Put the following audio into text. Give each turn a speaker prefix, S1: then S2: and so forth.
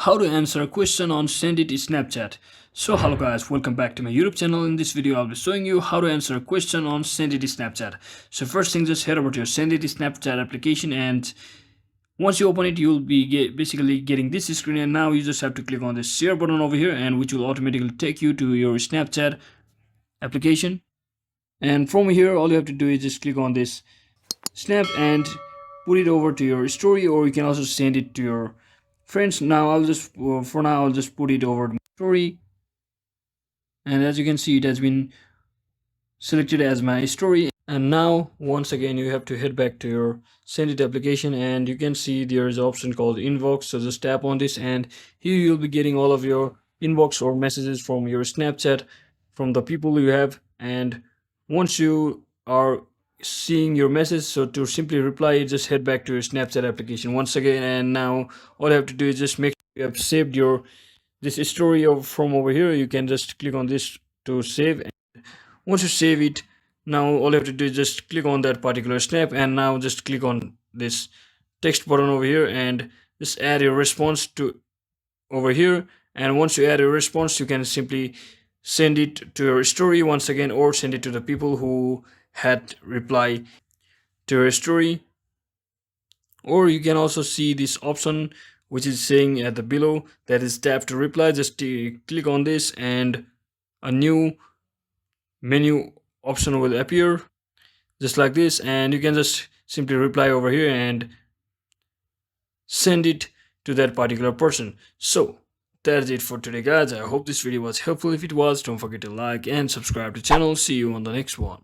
S1: How to answer a question on Sendit Snapchat. So hello guys, welcome back to my YouTube channel. In this video I'll be showing you how to answer a question on Sendit Snapchat. So first thing, just head over to your Sendit Snapchat application, and once you open it you'll be basically getting this screen, and now you just have to click on this share button over here, and which will automatically take you to your Snapchat application. And from here all you have to do is just click on this snap and put it over to your story, or you can also send it to your friends. Now I'll just for now I'll just put it over to my story, and as you can see it has been selected as my story. And now once again you have to head back to your Sendit application, and you can see there is an option called inbox. So just tap on this, and here you'll be getting all of your inbox or messages from your Snapchat from the people you have. And once you are seeing your message, so to simply reply, just head back to your Snapchat application once again, and now all you have to do is just make sure you have saved your this story from over here. You can just click on this to save. Once you save it, now all you have to do is just click on that particular snap, and now just click on this text button over here and just add your response to over here. And once you add a response, you can simply send it to your story once again, or send it to the people who had reply to your story. Or you can also see this option which is saying at the below, that is tap to reply. Just click on this and a new menu option will appear just like this, and you can just simply reply over here and send it to that particular person. So that's it for today guys. I hope this video was helpful. If it was, don't forget to like and subscribe to the channel. See you on the next one.